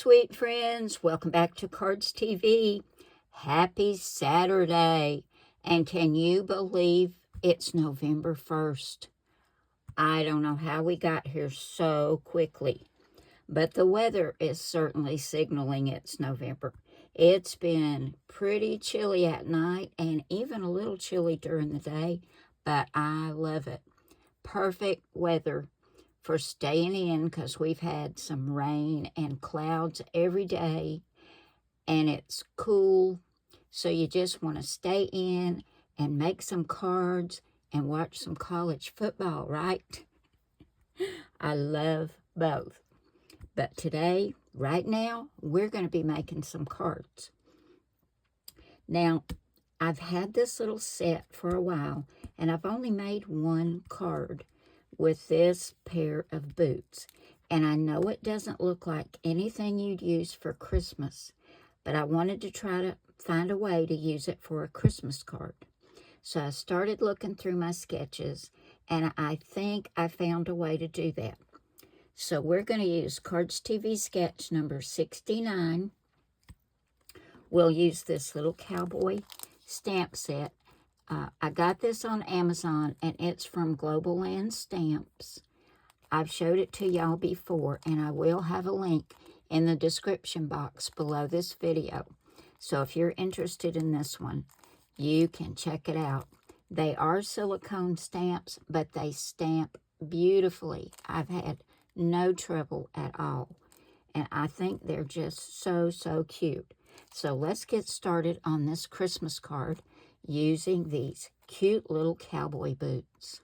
sweet friends. Welcome back to Cardz TV. Happy Saturday. And can you believe it's November 1st? I don't know how we got here so quickly, but the weather is certainly signaling it's November. It's been pretty chilly at night and even a little chilly during the day, but I love it. Perfect weather for staying in because we've had some rain and clouds every day, and it's cool, so you just want to stay in and make some cards and watch some college football, right? I love both. But today, right now, we're going to be making some cards. Now, I've had this little set for a while, and I've only made one card with this pair of boots. And I know it doesn't look like anything you'd use for Christmas, but I wanted to try to find a way to use it for a Christmas card. So I started looking through my sketches, and I think I found a way to do that. So we're going to use Cardz TV sketch number 69. We'll use this little cowboy stamp set. I got this on Amazon, and it's from Global Land Stamps. I've showed it to y'all before, and I will have a link in the description box below this video. So if you're interested in this one, you can check it out. They are silicone stamps, but they stamp beautifully. I've had no trouble at all, and I think they're just so cute. So let's get started on this Christmas card using these cute little cowboy boots.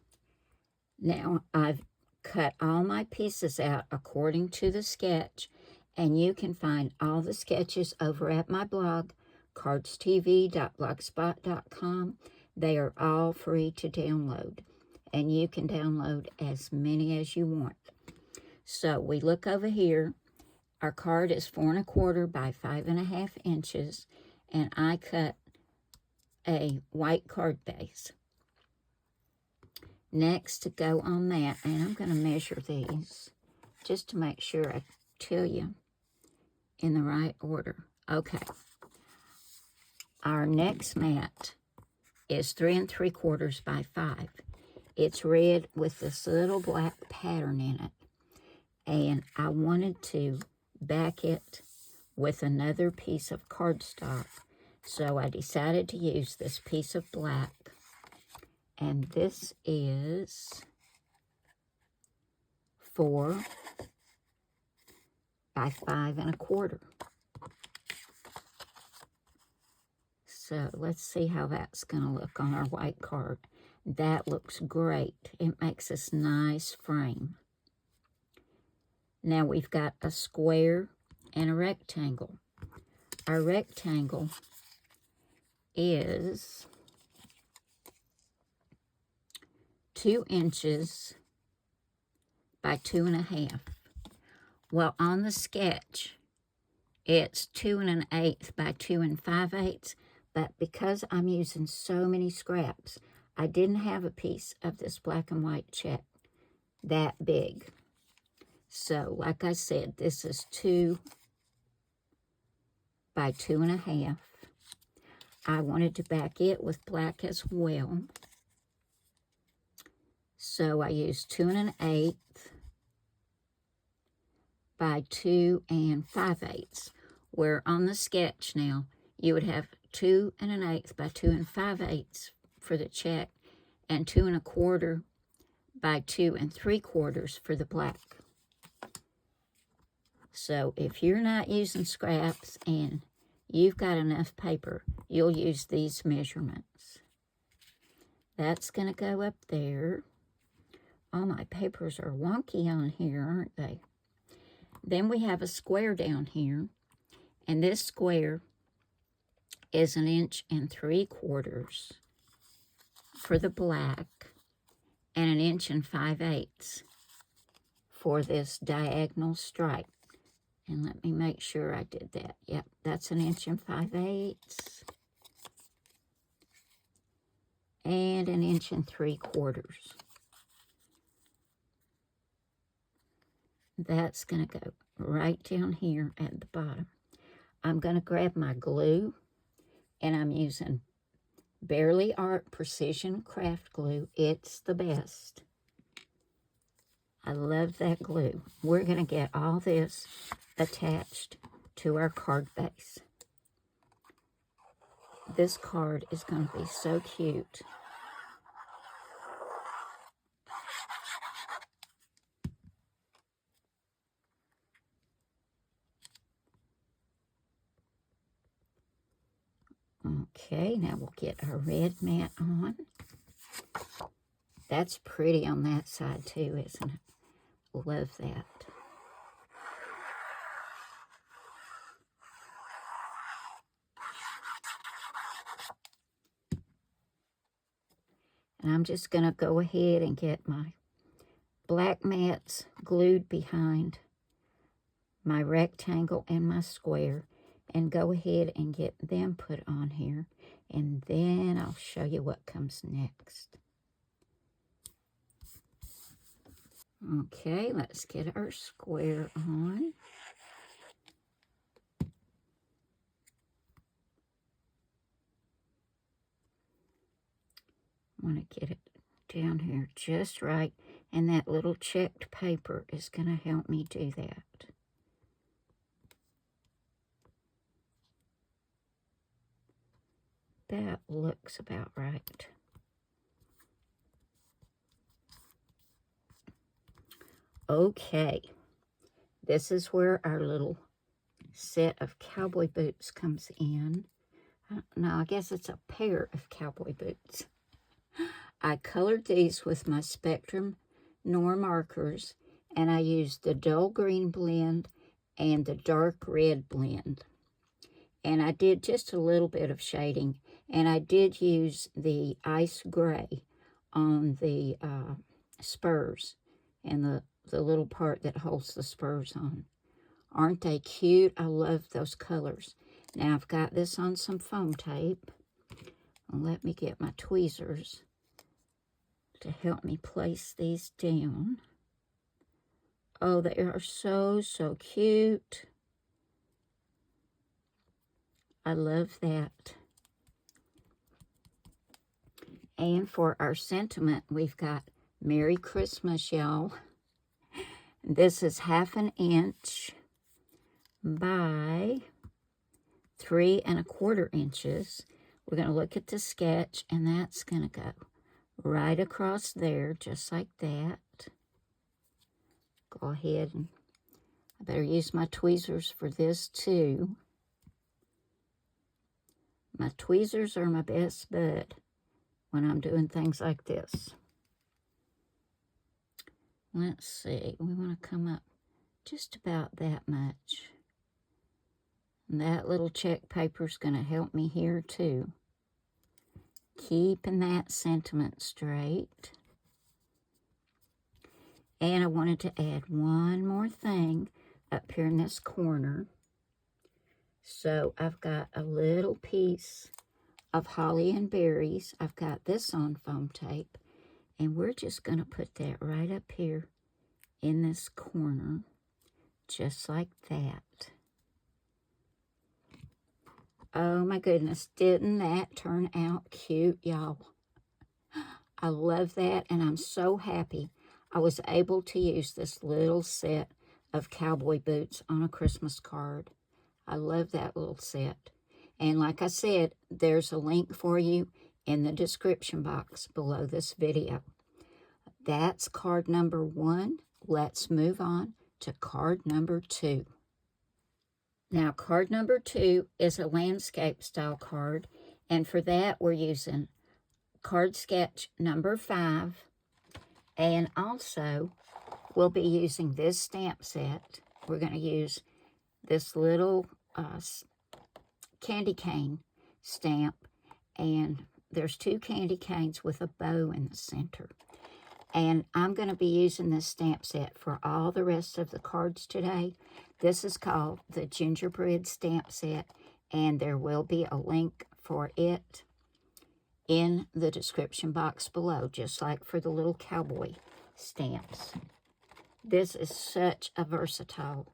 Now, I've cut all my pieces out according to the sketch, and you can find all the sketches over at my blog, cardstv.blogspot.com. They are all free to download, and you can download as many as you want. So we look over here. Our card is 4 1/4 by 5 1/2 inches, and I cut a white card base. Next to go on that, and I'm going to measure these just to make sure I tell you in the right order. Okay. Our next mat is 3 3/4 by 5. It's red with this little black pattern in it, and I wanted to back it with another piece of cardstock. So I decided to use this piece of black, and this is 4 by 5 1/4. So let's see how that's going to look on our white card. That looks great. It makes this nice frame. Now we've got a square and a rectangle. Our rectangle is 2 inches by 2 1/2. Well, on the sketch, it's 2 1/8 by 2 5/8, but because I'm using so many scraps, I didn't have a piece of this black and white check that big. So, like I said, this is 2 by 2 1/2. I wanted to back it with black as well. So I used 2 1/8 by 2 5/8. Where on the sketch now, you would have 2 1/8 by 2 5/8 for the check, and 2 1/4 by 2 3/4 for the black. So if you're not using scraps and you've got enough paper, you'll use these measurements. That's going to go up there. All my papers are wonky on here, aren't they? Then we have a square down here, and this square is 1 3/4 for the black, and 1 5/8 for this diagonal stripe. And let me make sure I did that. Yep, that's 1 5/8 and 1 3/4. That's going to go right down here at the bottom. I'm going to grab my glue, and I'm using Barely Art Precision Craft Glue. It's the best. I love that glue. We're going to get all this attached to our card base. This card is going to be so cute. Okay, now we'll get our red mat on. That's pretty on that side too, isn't it? Love that. And I'm just going to go ahead and get my black mats glued behind my rectangle and my square, and go ahead and get them put on here, and then I'll show you what comes next. Okay, let's get our square on. I want to get it down here just right, and that little checked paper is going to help me do that. That looks about right. Okay, this is where our little set of cowboy boots comes in. No, I guess it's a pair of cowboy boots. I colored these with my Spectrum Noir markers, and I used the dull green blend and the dark red blend. And I did just a little bit of shading, and I did use the ice gray on the spurs and the little part that holds the spurs on. Aren't they cute? I love those colors. Now I've got this on some foam tape. Let me get my tweezers to help me place these down. Oh, they are so, so cute. I love that. And for our sentiment, we've got Merry Christmas, y'all. This is 1/2 inch by 3 1/4 inches. We're going to look at the sketch, and that's going to go right across there, just like that. Go ahead, and I better use my tweezers for this too. My tweezers are my best bud when I'm doing things like this. Let's see, we want to come up just about that much. And that little check paper is going to help me here too. Keeping that sentiment straight. And I wanted to add one more thing up here in this corner. So I've got a little piece of holly and berries. I've got this on foam tape, and we're just going to put that right up here in this corner, just like that. Oh my goodness, didn't that turn out cute, y'all? I love that, and I'm so happy I was able to use this little set of cowboy boots on a Christmas card. I love that little set. And like I said, there's a link for you in the description box below this video. That's card number 1. Let's move on to card number 2. Now, card number 2 is a landscape style card, and for that we're using card sketch number 5, and also we'll be using this stamp set. We're going to use this little candy cane stamp, and there's 2 candy canes with a bow in the center. And I'm going to be using this stamp set for all the rest of the cards today. This is called the Gingerbread stamp set, and there will be a link for it in the description box below, just like for the little cowboy stamps. This is such a versatile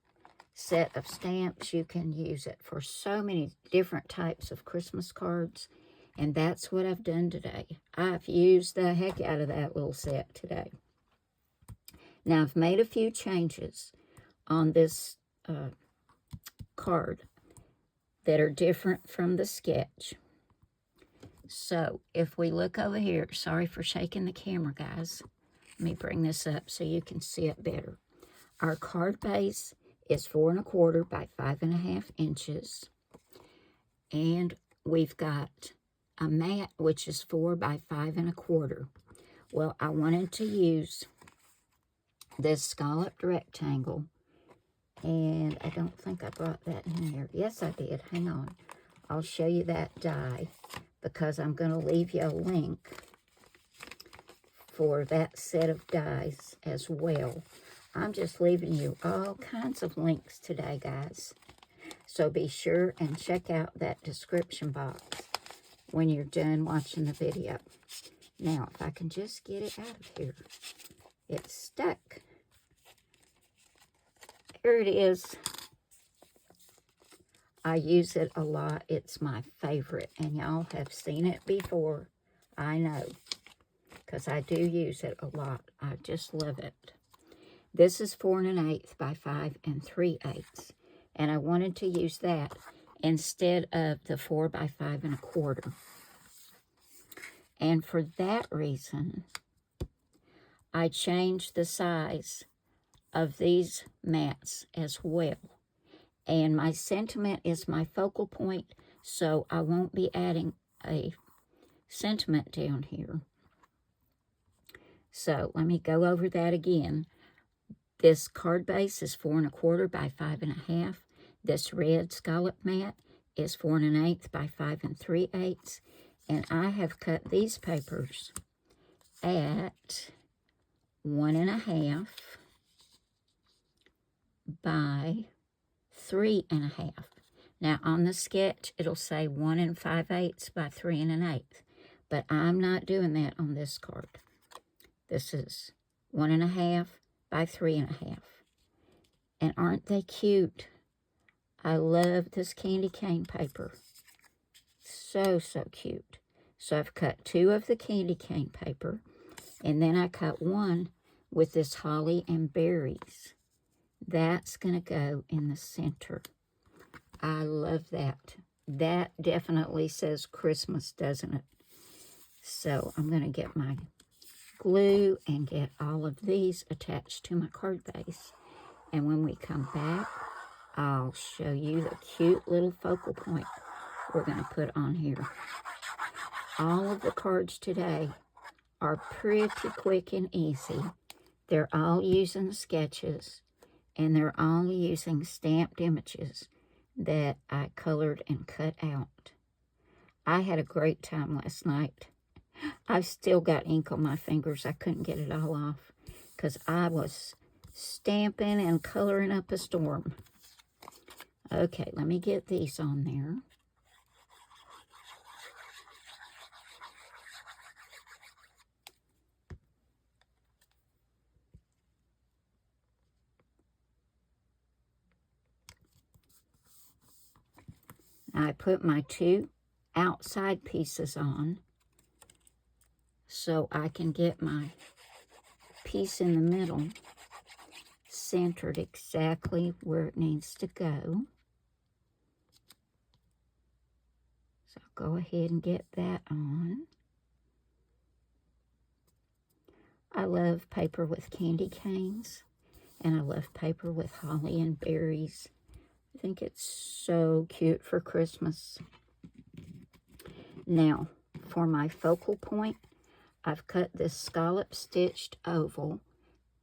set of stamps. You can use it for so many different types of Christmas cards. And that's what I've done today. I've used the heck out of that little set today. Now, I've made a few changes on this card that are different from the sketch. So, if we look over here, sorry for shaking the camera, guys. Let me bring this up so you can see it better. Our card base is 4 1/4 by 5 1/2 inches. And we've got a mat, which is 4 by 5 1/4. Well, I wanted to use this scalloped rectangle, and I don't think I brought that in here. Yes, I did. Hang on. I'll show you that die, because I'm going to leave you a link for that set of dies as well. I'm just leaving you all kinds of links today, guys. So be sure and check out that description box when you're done watching the video. Now, if I can just get it out of here. It's stuck. Here it is. I use it a lot. It's my favorite. And y'all have seen it before. I know. Because I do use it a lot. I just love it. This is 4 1/8 by 5 3/8. And I wanted to use that instead of the 4 by 5 1/4. And for that reason, I changed the size of these mats as well. And my sentiment is my focal point, so I won't be adding a sentiment down here. So let me go over that again. This card base is 4 1/4 by 5 1/2. This red scallop mat is 4 1/8 by 5 3/8. And I have cut these papers at 1 1/2 by 3 1/2. Now, on the sketch, it'll say 1 5/8 by 3 1/8. But I'm not doing that on this card. This is 1 1/2 by 3 1/2. And aren't they cute? I love this candy cane paper. So, so cute. So I've cut 2 of the candy cane paper. And then I cut 1 with this holly and berries. That's going to go in the center. I love that. That definitely says Christmas, doesn't it? So I'm going to get my glue and get all of these attached to my card base. And when we come back, I'll show you the cute little focal point we're going to put on here. All of the cards today are pretty quick and easy. They're all using sketches, and they're all using stamped images that I colored and cut out. I had a great time last night. I've still got ink on my fingers. I couldn't get it all off because I was stamping and coloring up a storm. Okay, let me get these on there. I put my 2 outside pieces on so I can get my piece in the middle centered exactly where it needs to go. So I'll go ahead and get that on. I love paper with candy canes, and I love paper with holly and berries. I think it's so cute for Christmas. Now, for my focal point, I've cut this scallop stitched oval,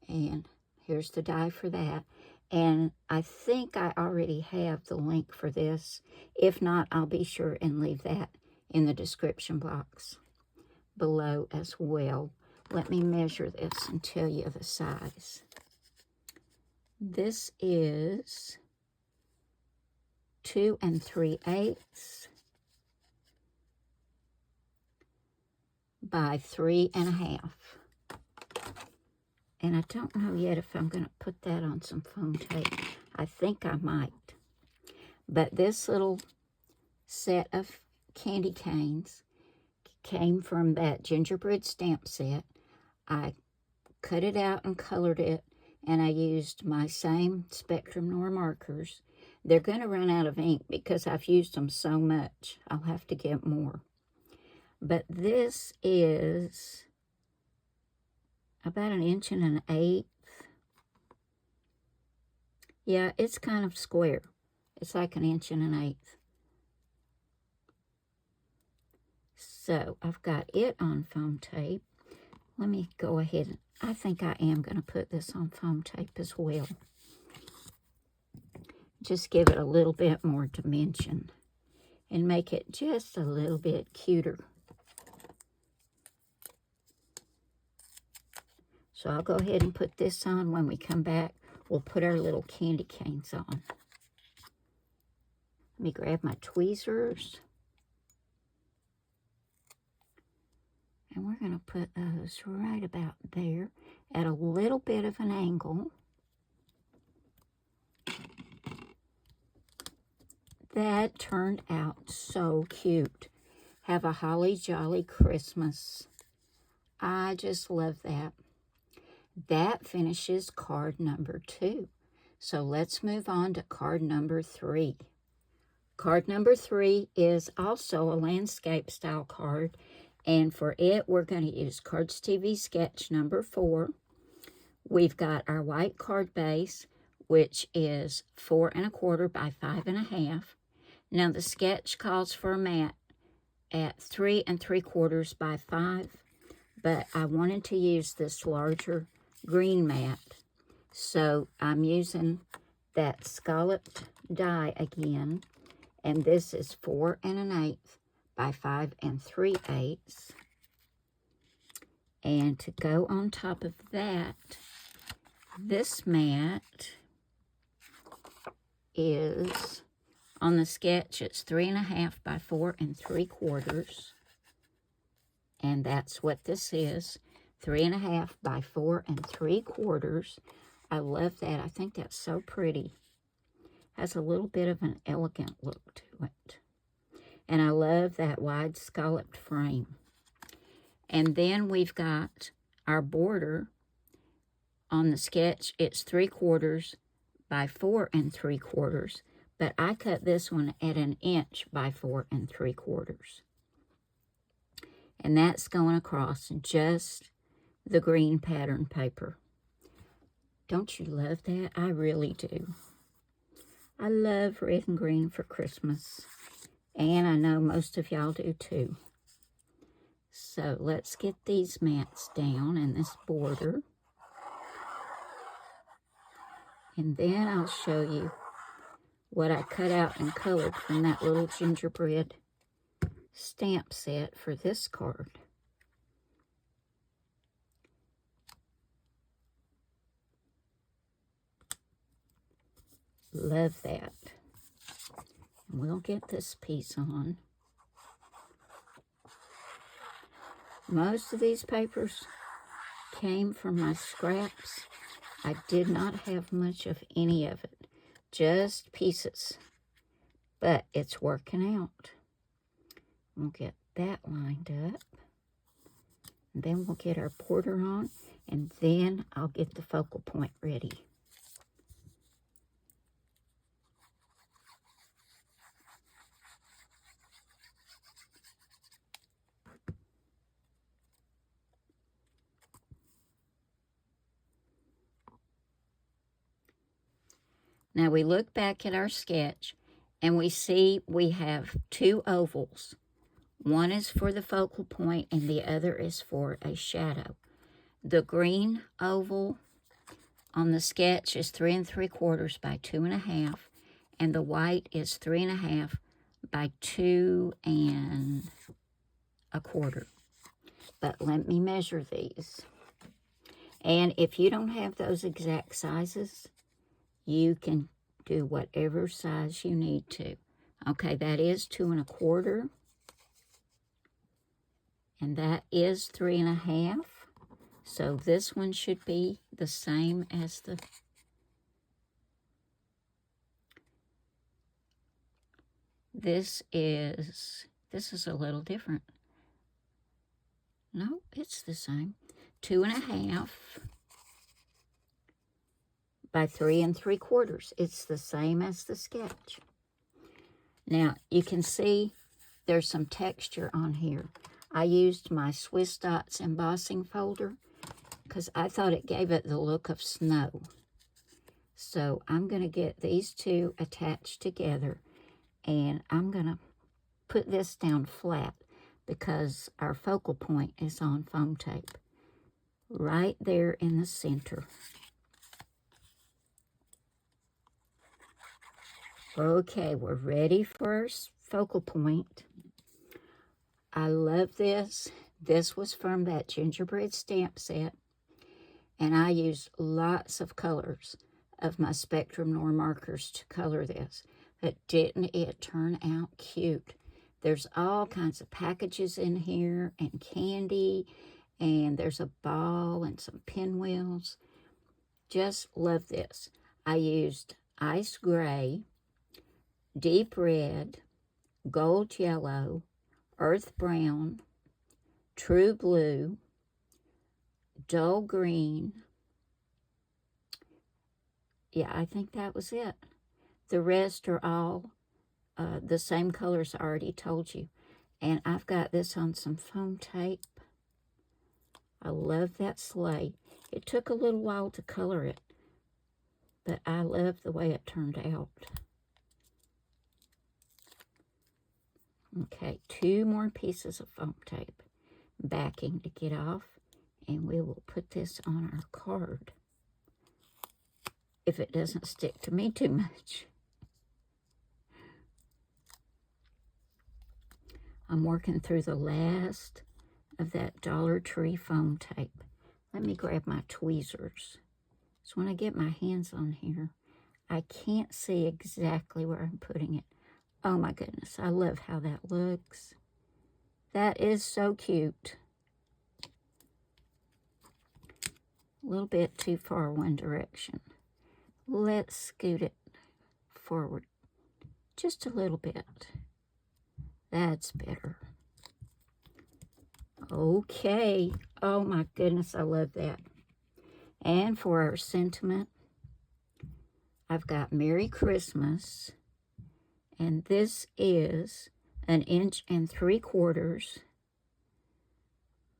and here's the die for that. And I think I already have the link for this. If not, I'll be sure and leave that in the description box below as well. Let me measure this and tell you the size. This is 2 3/8 by 3 1/2. And I don't know yet if I'm going to put that on some foam tape. I think I might. But this little set of candy canes came from that gingerbread stamp set. I cut it out and colored it, and I used my same Spectrum Noir markers. They're going to run out of ink because I've used them so much. I'll have to get more. But this is about 1 1/8 inches. Yeah, it's kind of square. It's like 1 1/8 inches. So I've got it on foam tape. Let me go ahead. I think I am going to put this on foam tape as well. Just give it a little bit more dimension and make it just a little bit cuter. So I'll go ahead and put this on. When we come back, we'll put our little candy canes on. Let me grab my tweezers. And we're going to put those right about there at a little bit of an angle. That turned out so cute. Have a holly jolly Christmas. I just love that. That finishes card number 2. So let's move on to card number 3. Card number 3 is also a landscape style card. And for it, we're going to use Cardz TV Sketch number 4. We've got our white card base, which is 4 1/4 by 5 1/2. Now the sketch calls for a mat at 3 3/4 by 5, but I wanted to use this larger green mat. So I'm using that Scalloped Die again, and this is 4 1/8 by 5 3/8. And to go on top of that, this mat is, on the sketch, it's 3 1/2 by 4 3/4. And that's what this is, 3 1/2 by 4 3/4. I love that. I think that's so pretty. Has a little bit of an elegant look to it. And I love that wide scalloped frame. And then we've got our border. On the sketch, it's 3/4 by 4 3/4. But I cut this one at 1 inch by 4 3/4. And that's going across just the green pattern paper. Don't you love that? I really do. I love red and green for Christmas. And I know most of y'all do too. So let's get these mats down and this border. And then I'll show you what I cut out and colored from that little gingerbread stamp set for this card. Love that. And we'll get this piece on. Most of these papers came from my scraps. I did not have much of any of it, just pieces. But it's working out. We'll get that lined up. And then we'll get our border on, and then I'll get the focal point ready. Now we look back at our sketch and we see we have 2 ovals. One is for the focal point and the other is for a shadow. The green oval on the sketch is 3 3/4 by 2 1/2, and the white is 3 1/2 by 2 1/4. But let me measure these. And if you don't have those exact sizes, you can do whatever size you need to. Okay, that is 2 1/4. And that is 3 1/2. So this one should be the same as the this is a little different. No, it's the same. 2.5 by 3 3/4. It's the same as the sketch. Now, you can see there's some texture on here. I used my Swiss Dots embossing folder because I thought it gave it the look of snow. So I'm going to get these two attached together, and I'm going to put this down flat because our focal point is on foam tape right there in the center. Okay, we're ready for our focal point. I love this. This was from that Gingerbread stamp set, and I used lots of colors of my Spectrum Noir markers to color this. But didn't it turn out cute? There's all kinds of packages in here and candy, and there's a ball and some pinwheels. Just love this. I used ice gray, deep red, gold yellow, earth brown, true blue, dull green. Yeah, I think that was it. The rest are all the same colors I already told you. And I've got this on some foam tape. I love that sleigh. It took a little while to color it, but I love the way it turned out. Okay, 2 more pieces of foam tape backing to get off, and we will put this on our card if it doesn't stick to me too much. I'm working through the last of that Dollar Tree foam tape. Let me grab my tweezers. So when I get my hands on here, I can't see exactly where I'm putting it. Oh my goodness, I love how that looks. That is so cute. A little bit too far one direction. Let's scoot it forward just a little bit. That's better. Okay. Oh my goodness, I love that. And for our sentiment, I've got Merry Christmas. And this is 1 3/4 inches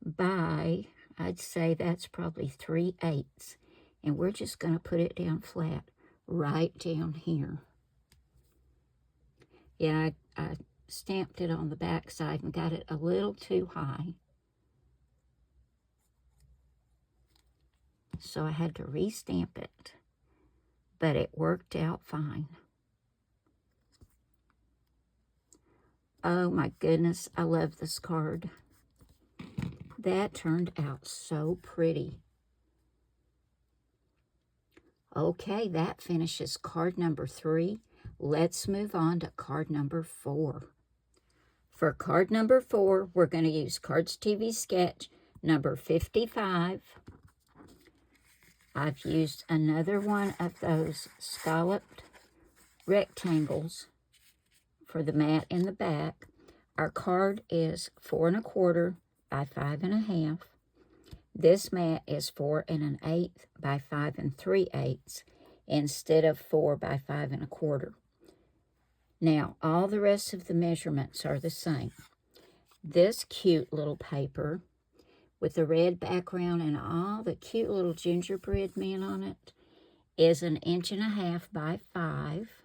by, I'd say that's probably 3/8. And we're just going to put it down flat right down here. Yeah, I stamped it on the back side and got it a little too high. So I had to re-stamp it, but it worked out fine. Oh my goodness, I love this card. That turned out so pretty. Okay, that finishes card number 3. Let's move on to card number 4. For card number 4, we're going to use Cardz TV Sketch number 55. I've used another one of those scalloped rectangles for the mat in the back. Our card is 4 1/4 by 5 1/2. This mat is 4 1/8 by 5 3/8 instead of 4 by 5 1/4. Now, all the rest of the measurements are the same. This cute little paper with the red background and all the cute little gingerbread men on it is 1 1/2 inches by 5.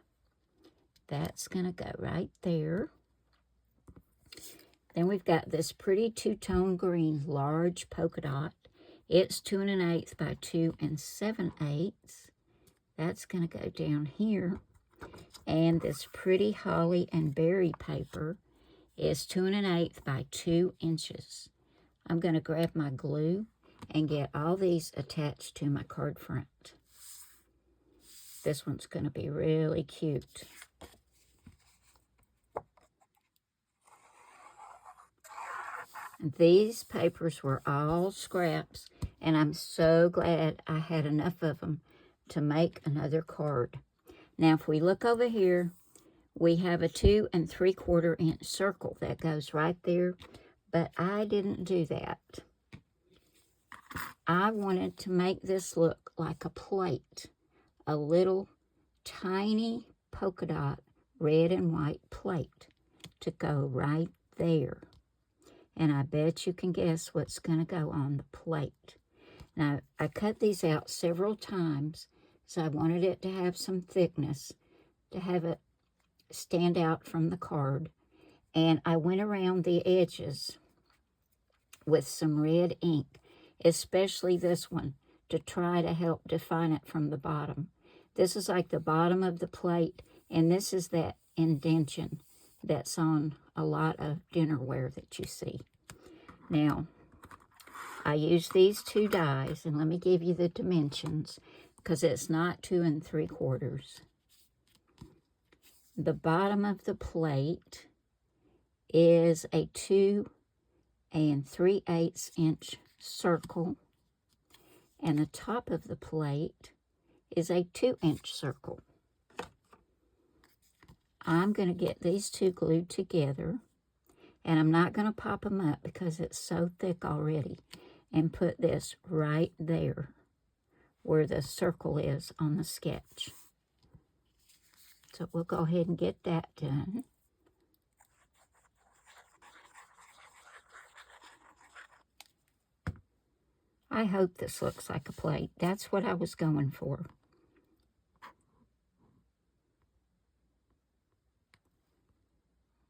That's going to go right there. Then we've got this pretty two-tone green large polka dot. It's 2 1/8 by 2 7/8. That's going to go down here. And this pretty holly and berry paper is 2 1/8 by 2 inches. I'm going to grab my glue and get all these attached to my card front. This one's going to be really cute. These papers were all scraps, and I'm so glad I had enough of them to make another card. Now, if we look over here, we have a 2 3/4 inch circle that goes right there, but I didn't do that. I wanted to make this look like a plate, a little tiny polka dot red and white plate to go right there. And I bet you can guess what's going to go on the plate. Now, I cut these out several times, so I wanted it to have some thickness, to have it stand out from the card. And I went around the edges with some red ink, especially this one, to try to help define it from the bottom. This is like the bottom of the plate, and this is that indentation that's on a lot of dinnerware that you see. Now, I use these 2 dies, and let me give you the dimensions, because it's not 2 3/4. The bottom of the plate is a 2 3/8 inch circle, and the top of the plate is a 2-inch circle. I'm going to get these 2 glued together, and I'm not going to pop them up because it's so thick already, and put this right there where the circle is on the sketch. So we'll go ahead and get that done. I hope this looks like a plate. That's what I was going for.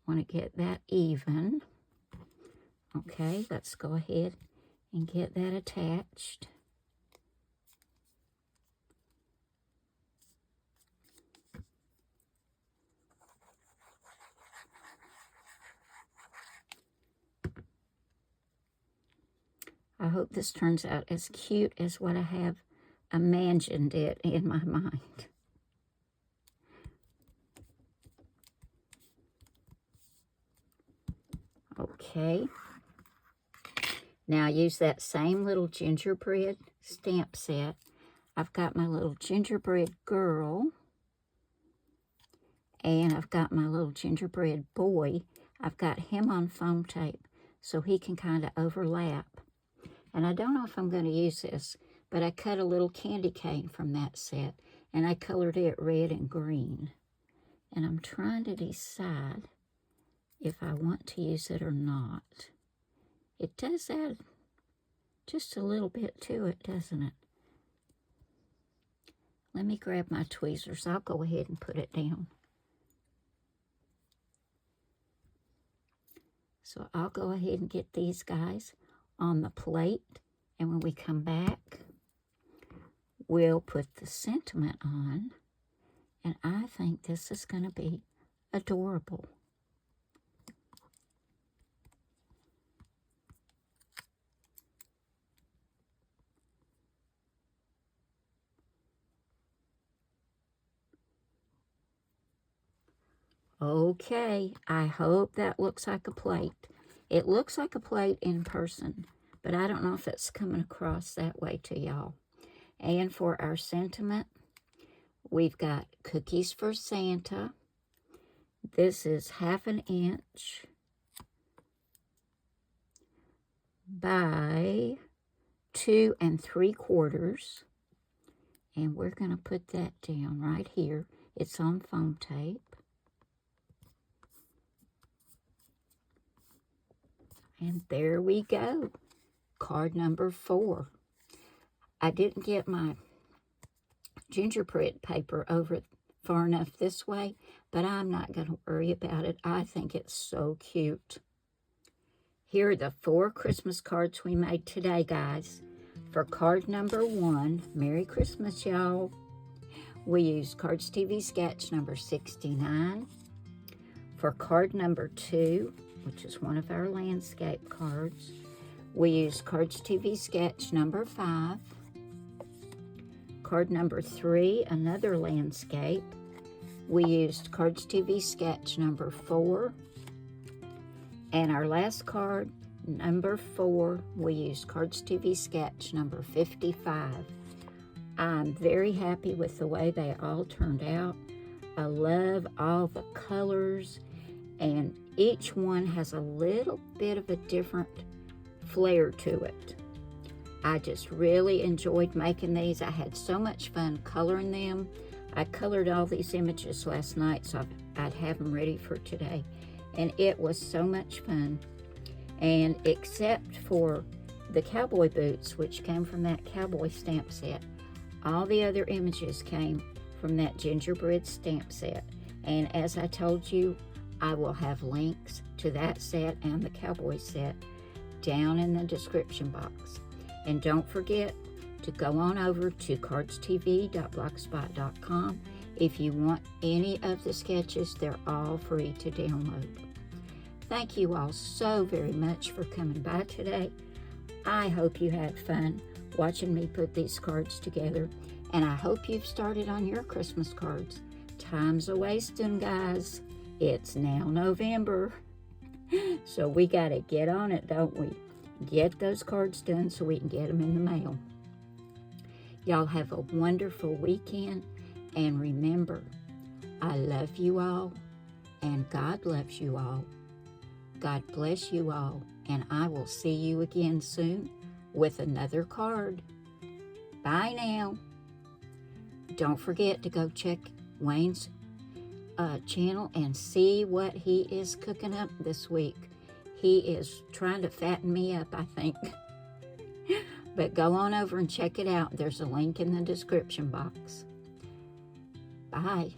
Want to get that even. Okay, let's go ahead and get that attached. I hope this turns out as cute as what I have imagined it in my mind. Okay. Now I use that same little gingerbread stamp set. I've got my little gingerbread girl, and I've got my little gingerbread boy. I've got him on foam tape so he can kind of overlap. And I don't know if I'm going to use this, but I cut a little candy cane from that set, and I colored it red and green. And I'm trying to decide if I want to use it or not. It does add just a little bit to it, doesn't it? Let me grab my tweezers. I'll go ahead and put it down. So I'll go ahead and get these guys on the plate, and when we come back, we'll put the sentiment on, and I think this is going to be adorable. Okay, I hope that looks like a plate. It looks like a plate in person, but I don't know if it's coming across that way to y'all. And for our sentiment, we've got Cookies for Santa. This is 1/2 inch by 2 3/4. And we're going to put that down right here. It's on foam tape. And there we go. Card number 4. I didn't get my gingerbread paper over far enough this way, but I'm not going to worry about it. I think it's so cute. Here are the 4 Christmas cards we made today, guys. For card number 1, Merry Christmas, y'all. We used Cardz TV Sketch number 69. For card number 2, which is one of our landscape cards, we used Cardz TV Sketch number 5. Card number 3, another landscape, we used Cardz TV Sketch number 4. And our last card, number 4, we used Cardz TV Sketch number 55. I'm very happy with the way they all turned out. I love all the colors, and each one has a little bit of a different flair to it. I just really enjoyed making these. I had so much fun coloring them. I colored all these images last night, so I'd have them ready for today. And it was so much fun. And except for the cowboy boots, which came from that Cowboy stamp set, all the other images came from that Gingerbread stamp set. And as I told you, I will have links to that set and the cowboy set down in the description box. And don't forget to go on over to cardstv.blogspot.com. If you want any of the sketches, they're all free to download. Thank you all so very much for coming by today. I hope you had fun watching me put these cards together, and I hope you've started on your Christmas cards. Time's a-wasting, guys. It's now November, so we got to get on it, don't we? Get those cards done so we can get them in the mail. Y'all have a wonderful weekend, and remember, I love you all, and God loves you all. God bless you all, and I will see you again soon with another card. Bye now. Don't forget to go check Wayne's channel and see what he is cooking up this week. He is trying to fatten me up, I think. But go on over and check it out. There's a link in the description box. Bye.